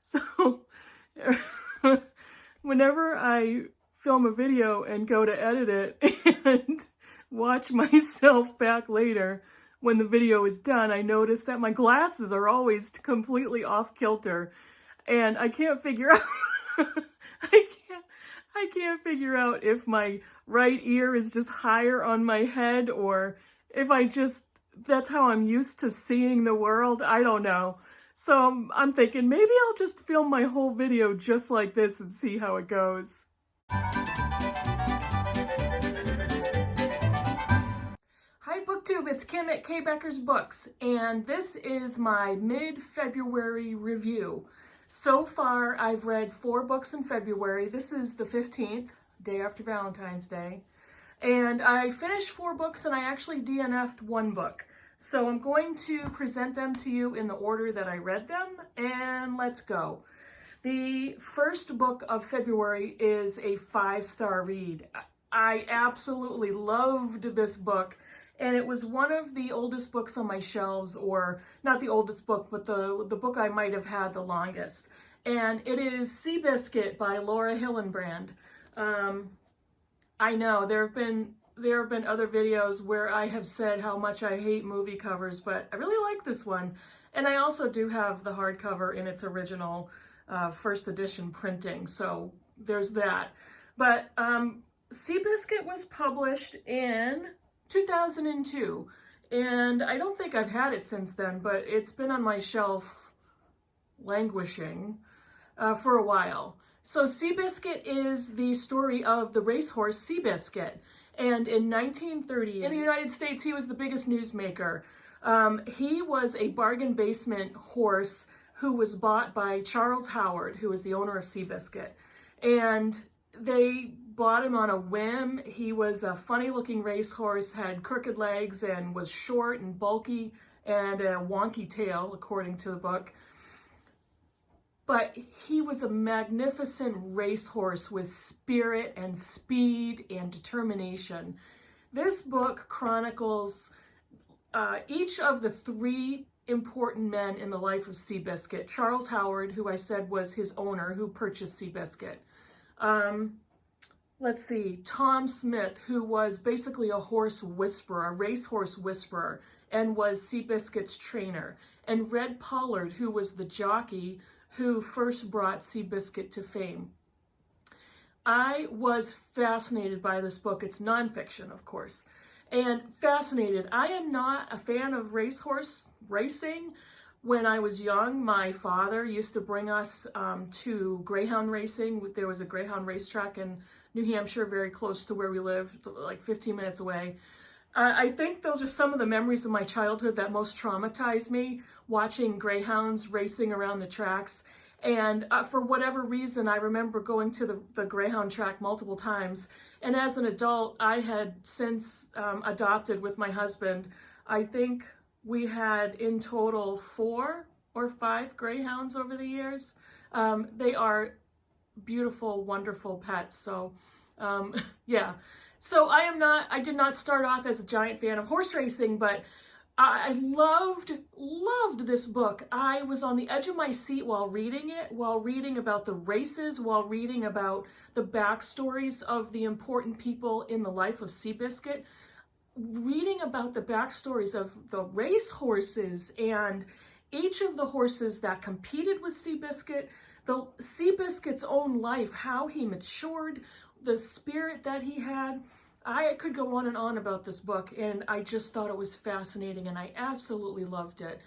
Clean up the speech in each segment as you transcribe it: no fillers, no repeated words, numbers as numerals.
So whenever I film a video and go to edit it and watch myself back later when the video is done, I notice that my glasses are always completely off kilter, and I can't figure out I can't figure out if my right ear is just higher on my head or if that's how I'm used to seeing the world. I don't know. So I'm thinking maybe I'll just film my whole video just like this and see how it goes. Hi BookTube, it's Kim at K. Becker's Books, and this is my mid-February review. So far, I've read 4 books in February. This is the 15th, day after Valentine's Day. And I finished 4 books and I actually DNF'd 1 book. So I'm going to present them to you in the order that I read them, and let's go. The first book of February is a 5-star read. I absolutely loved this book. And it was one of the oldest books on my shelves, or not the oldest book, but the book I might have had the longest. And it is Seabiscuit by Laura Hillenbrand. I know there have been other videos where I have said how much I hate movie covers, but I really like this one. And I also do have the hardcover in its original first edition printing, so there's that. But Seabiscuit was published in 2002, and I don't think I've had it since then, but it's been on my shelf languishing for a while. So Seabiscuit is the story of the racehorse Seabiscuit, and in 1930 in the United States he was the biggest newsmaker. He was a bargain basement horse who was bought by Charles Howard, who was the owner of Seabiscuit, and they bought him on a whim. He was a funny-looking racehorse, had crooked legs, and was short and bulky and a wonky tail, according to the book. But he was a magnificent racehorse with spirit and speed and determination. This book chronicles each of the 3 important men in the life of Seabiscuit. Charles Howard, who I said was his owner, who purchased Seabiscuit. Let's see, Tom Smith, who was basically a horse whisperer, a racehorse whisperer, and was Seabiscuit's trainer. And Red Pollard, who was the jockey who first brought Seabiscuit to fame. I was fascinated by this book. It's nonfiction, of course, and fascinated. I am not a fan of racehorse racing. When I was young, my father used to bring us to greyhound racing. There was a greyhound racetrack in New Hampshire, very close to where we live, like 15 minutes away. I think those are some of the memories of my childhood that most traumatized me, watching greyhounds racing around the tracks. And for whatever reason, I remember going to the greyhound track multiple times. And as an adult, I had since adopted with my husband. I think we had in total 4 or 5 greyhounds over the years. They are beautiful, wonderful pets. So yeah. So I did not start off as a giant fan of horse racing, but I loved this book. I was on the edge of my seat while reading it, while reading about the races, while reading about the backstories of the important people in the life of Seabiscuit, reading about the backstories of the race horses and each of the horses that competed with Seabiscuit, the Seabiscuit's own life, how he matured, the spirit that he had. I could go on and on about this book, and I just thought it was fascinating, and I absolutely loved it.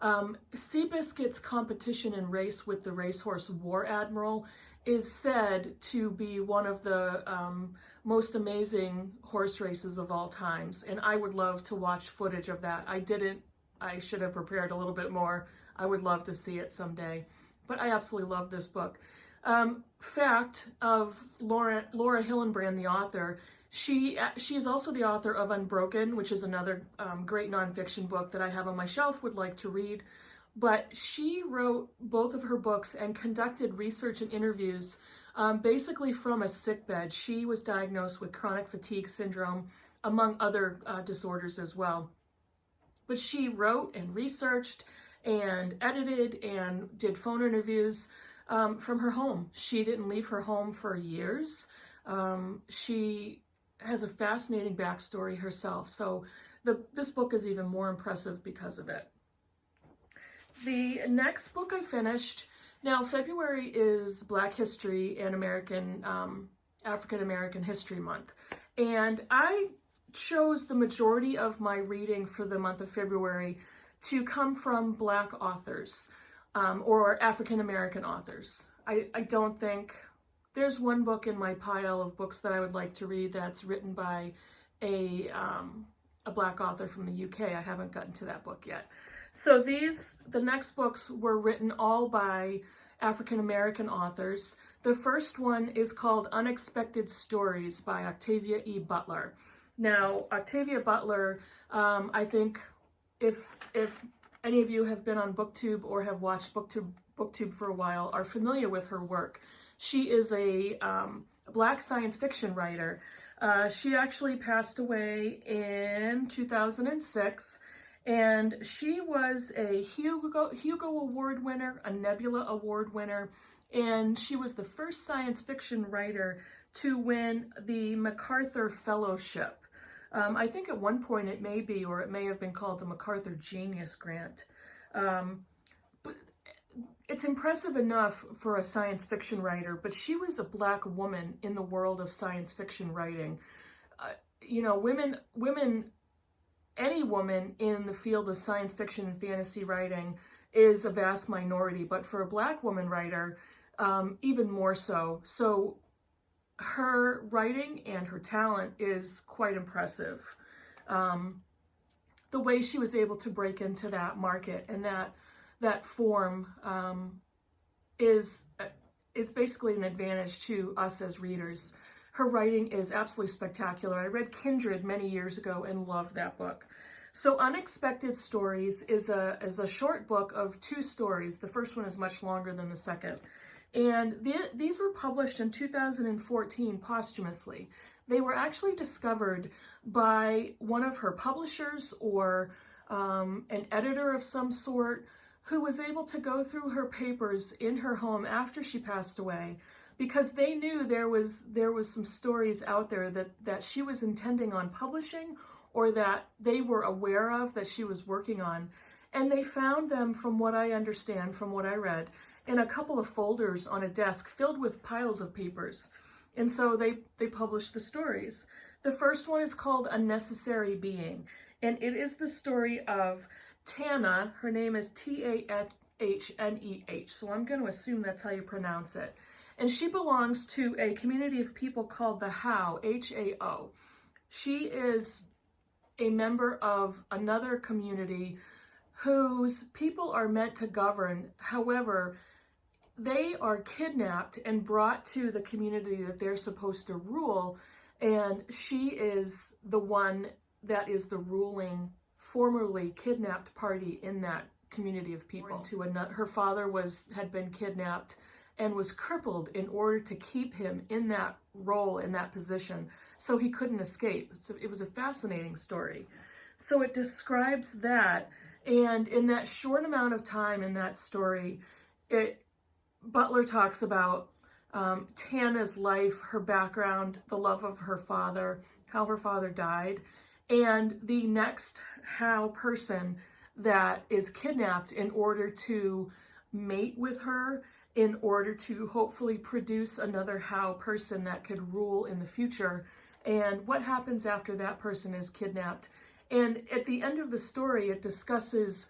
Seabiscuit's competition in race with the racehorse War Admiral is said to be one of the most amazing horse races of all times, and I would love to watch footage of that. I didn't. I should have prepared a little bit more. I would love to see it someday, but I absolutely love this book. Fact of Laura Hillenbrand, the author, she's also the author of Unbroken, which is another great nonfiction book that I have on my shelf, would like to read. But she wrote both of her books and conducted research and interviews basically from a sickbed. She was diagnosed with chronic fatigue syndrome, among other disorders as well. But she wrote and researched and edited and did phone interviews from her home. She didn't leave her home for years. She has a fascinating backstory herself, so this book is even more impressive because of it. The next book I finished, now February is Black History and African American History Month, and I chose the majority of my reading for the month of February to come from Black authors or African American authors. I don't think there's one book in my pile of books that I would like to read that's written by a Black author from the UK. I haven't gotten to that book yet. So the next books were written all by African American authors. The first one is called Unexpected Stories by Octavia E. Butler. Now, Octavia Butler, I think if any of you have been on BookTube or have watched BookTube for a while, are familiar with her work. She is a Black science fiction writer. She actually passed away in 2006, and she was a Hugo Award winner, a Nebula Award winner, and she was the first science fiction writer to win the MacArthur Fellowship. I think at one point it may be, or it may have been called the MacArthur Genius Grant. But it's impressive enough for a science fiction writer, but she was a Black woman in the world of science fiction writing. You know, any woman in the field of science fiction and fantasy writing is a vast minority, but for a Black woman writer, even more so. So her writing and her talent is quite impressive. The way she was able to break into that market and that form is basically an advantage to us as readers. Her writing is absolutely spectacular. I read Kindred many years ago and loved that book. So Unexpected Stories is a short book of 2 stories. The first one is much longer than the second. And these were published in 2014 posthumously. They were actually discovered by one of her publishers or an editor of some sort who was able to go through her papers in her home after she passed away, because they knew there was some stories out there that she was intending on publishing or that they were aware of that she was working on. And they found them, from what I understand, from what I read, in a couple of folders on a desk filled with piles of papers. And so they published the stories. The first one is called Unnecessary Being, and it is the story of Tana. Her name is Tahneh, so I'm going to assume that's how you pronounce it. And she belongs to a community of people called the How, H-A-O. She is a member of another community whose people are meant to govern. However, they are kidnapped and brought to the community that they're supposed to rule, and she is the one that is the ruling, formerly kidnapped party in that community of people. Her father had been kidnapped and was crippled in order to keep him in that role, in that position, so he couldn't escape. So it was a fascinating story. So it describes that, and in that short amount of time in that story, Butler talks about Tana's life, her background, the love of her father, how her father died, and the next How person that is kidnapped in order to mate with her, in order to hopefully produce another How person that could rule in the future, and what happens after that person is kidnapped. And at the end of the story, it discusses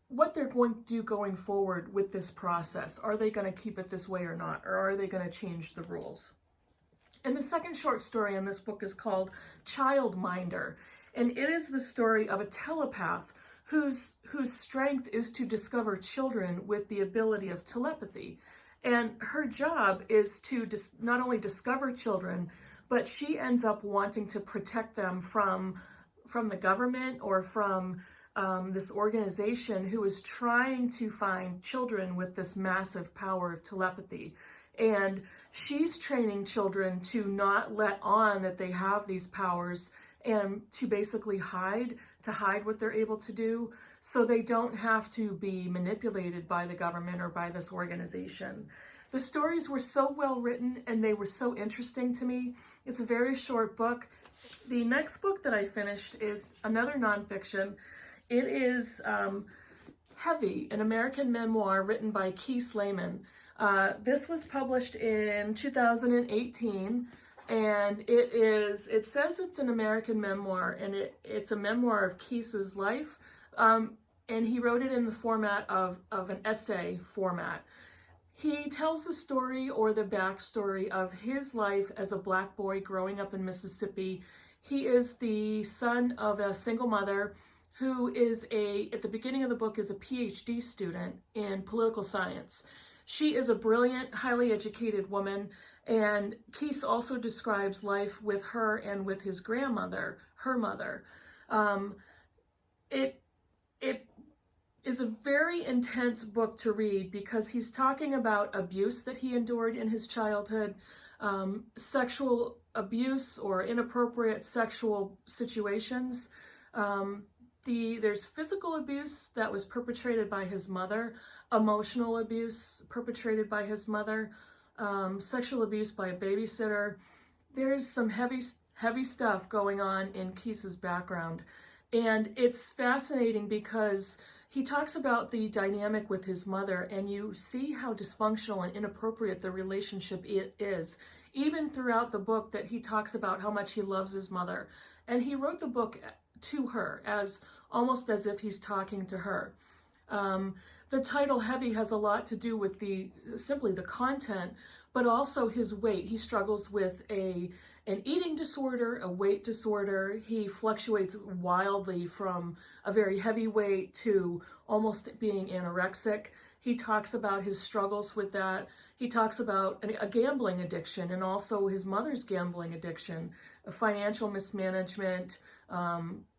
what they're going to do going forward with this process. Are they going to keep it this way or not? Or are they going to change the rules? And the second short story in this book is called Childminder. And it is the story of a telepath whose strength is to discover children with the ability of telepathy. And her job is to not only discover children, but she ends up wanting to protect them from the government or from this organization who is trying to find children with this massive power of telepathy. And she's training children to not let on that they have these powers and to basically hide what they're able to do. so they don't have to be manipulated by the government or by this organization. The stories were so well written and they were so interesting to me. It's a very short book. The next book that I finished is another nonfiction. It is Heavy, an American memoir written by Kiese Laymon. This was published in 2018, and it says it's an American memoir, and it's a memoir of Kiese's life, and he wrote it in the format of an essay format. He tells the story or the backstory of his life as a Black boy growing up in Mississippi. He is the son of a single mother who is at the beginning of the book, is a PhD student in political science. She is a brilliant, highly educated woman, and Kiese also describes life with her and with his grandmother, her mother. It is a very intense book to read because he's talking about abuse that he endured in his childhood, sexual abuse or inappropriate sexual situations. There's physical abuse that was perpetrated by his mother, emotional abuse perpetrated by his mother, sexual abuse by a babysitter. There's some heavy stuff going on in Kiese's background. And it's fascinating because he talks about the dynamic with his mother, and you see how dysfunctional and inappropriate the relationship is. Even throughout the book that he talks about how much he loves his mother. And he wrote the book to her, almost as if he's talking to her. The title Heavy has a lot to do with simply the content, but also his weight. He struggles with an eating disorder, a weight disorder. He fluctuates wildly from a very heavy weight to almost being anorexic. He talks about his struggles with that. He talks about a gambling addiction and also his mother's gambling addiction, a financial mismanagement.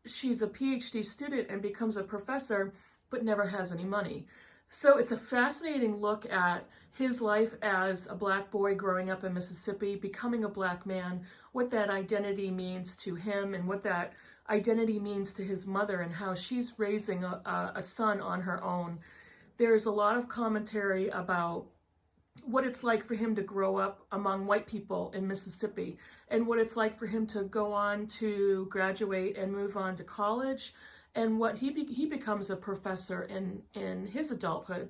She's a PhD student and becomes a professor, but never has any money. So it's a fascinating look at his life as a Black boy growing up in Mississippi, becoming a Black man, what that identity means to him and what that identity means to his mother and how she's raising a son on her own. There's a lot of commentary about what it's like for him to grow up among white people in Mississippi and what it's like for him to go on to graduate and move on to college, and what he becomes a professor in his adulthood.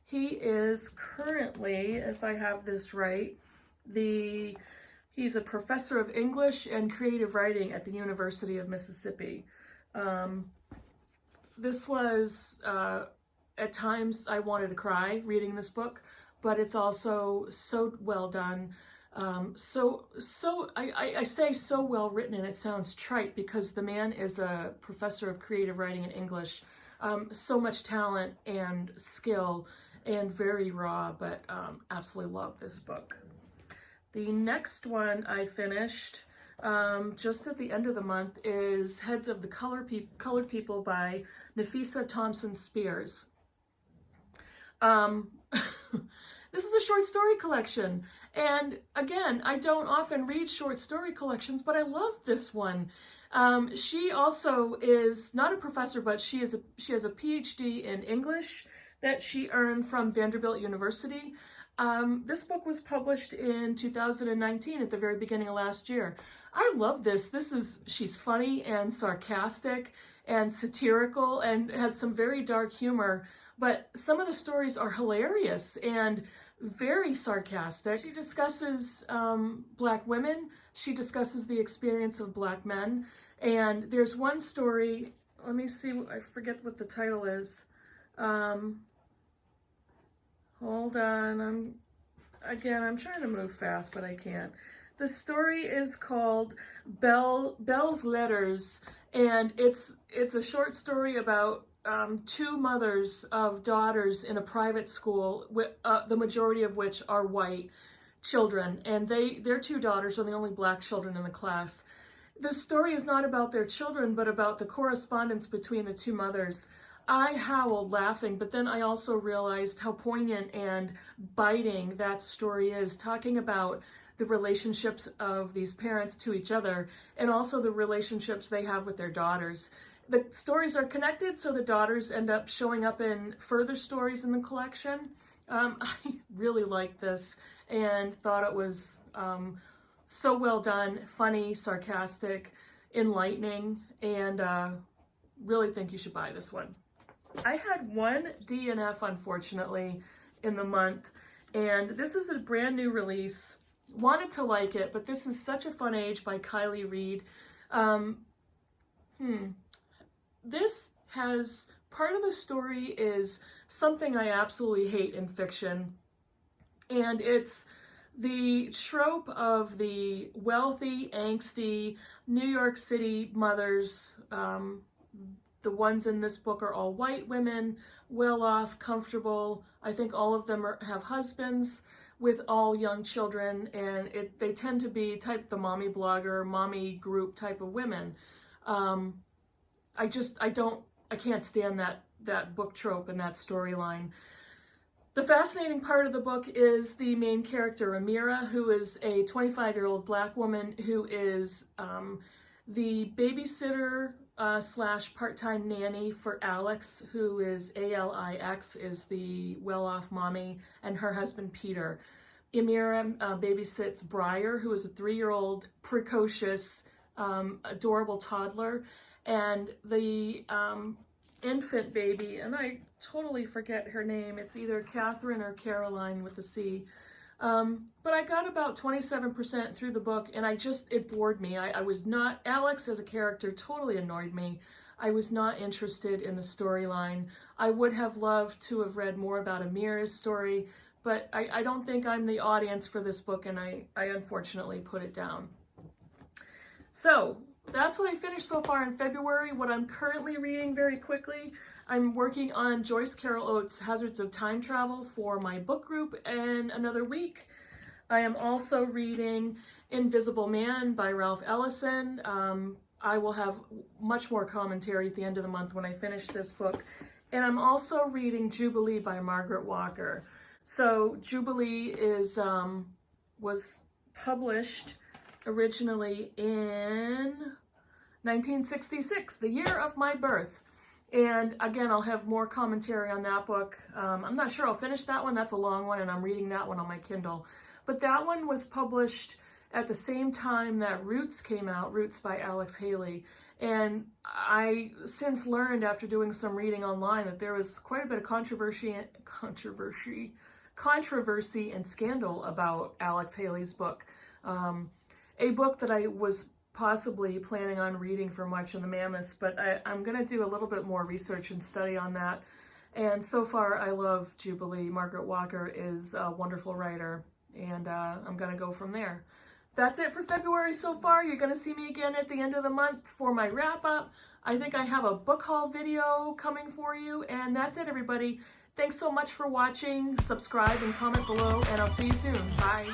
He is currently, if I have this right, he's a professor of English and creative writing at the University of Mississippi. This was, at times I wanted to cry reading this book, but it's also so well done. I say so well written, and it sounds trite because the man is a professor of creative writing in English. So much talent and skill and very raw, but absolutely love this book. The next one I finished just at the end of the month is Heads of the Colored People by Nafissa Thompson Spires. This is a short story collection, and again, I don't often read short story collections, but I love this one. She also is not a professor, but she has a PhD in English that she earned from Vanderbilt University. This book was published in 2019 at the very beginning of last year. I love this. She's funny and sarcastic and satirical and has some very dark humor, but some of the stories are hilarious and very sarcastic. She discusses Black women. She discusses the experience of Black men. And there's one story, let me see, I forget what the title is. Hold on, I'm trying to move fast, but I can't. The story is called Belle's Letters, and it's a short story about two mothers of daughters in a private school, the majority of which are white children, and their two daughters are the only Black children in the class. The story is not about their children, but about the correspondence between the two mothers. I howled laughing, but then I also realized how poignant and biting that story is, talking about the relationships of these parents to each other and also the relationships they have with their daughters. the stories are connected, so the daughters end up showing up in further stories in the collection. I really liked this and thought it was so well done, funny, sarcastic, enlightening, and really think you should buy this one. I had one DNF, unfortunately, in the month, and this is a brand new release. Wanted to like it, but this is Such a Fun Age by Kiley, Reid. This has, part of the story is something I absolutely hate in fiction, and it's the trope of the wealthy, angsty New York City mothers. The ones in this book are all white women, well-off, comfortable. I think all of them have husbands with all young children, and they tend to be the mommy blogger, mommy group type of women. I can't stand that book trope and that storyline. The fascinating part of the book is the main character, Amira, who is a 25-year-old black woman who is the babysitter / part-time nanny for Alex, who is Alix, is the well-off mommy, and her husband Peter. Amira babysits Briar, who is a 3-year-old precocious, adorable toddler, and the infant baby, and I totally forget her name. It's either Catherine or Caroline with a C. But I got about 27% through the book, and it bored me. I was not, Alex as a character totally annoyed me. I was not interested in the storyline. I would have loved to have read more about Amira's story, but I don't think I'm the audience for this book, and I unfortunately put it down. So that's what I finished so far in February. What I'm currently reading very quickly, I'm working on Joyce Carol Oates' Hazards of Time Travel for my book group in another week. I am also reading Invisible Man by Ralph Ellison. I will have much more commentary at the end of the month when I finish this book. And I'm also reading Jubilee by Margaret Walker. So Jubilee was published originally in 1966, the year of my birth. And again, I'll have more commentary on that book. I'm not sure I'll finish that one. That's a long one, and I'm reading that one on my Kindle. But that one was published at the same time that Roots came out, Roots by Alex Haley. And I since learned after doing some reading online that there was quite a bit of controversy and scandal about Alex Haley's book. A book that I was possibly planning on reading for March of the Mammoths, but I'm going to do a little bit more research and study on that. And so far, I love Jubilee. Margaret Walker is a wonderful writer, and I'm going to go from there. That's it for February so far. You're going to see me again at the end of the month for my wrap-up. I think I have a book haul video coming for you, and that's it, everybody. Thanks so much for watching. Subscribe and comment below, and I'll see you soon. Bye.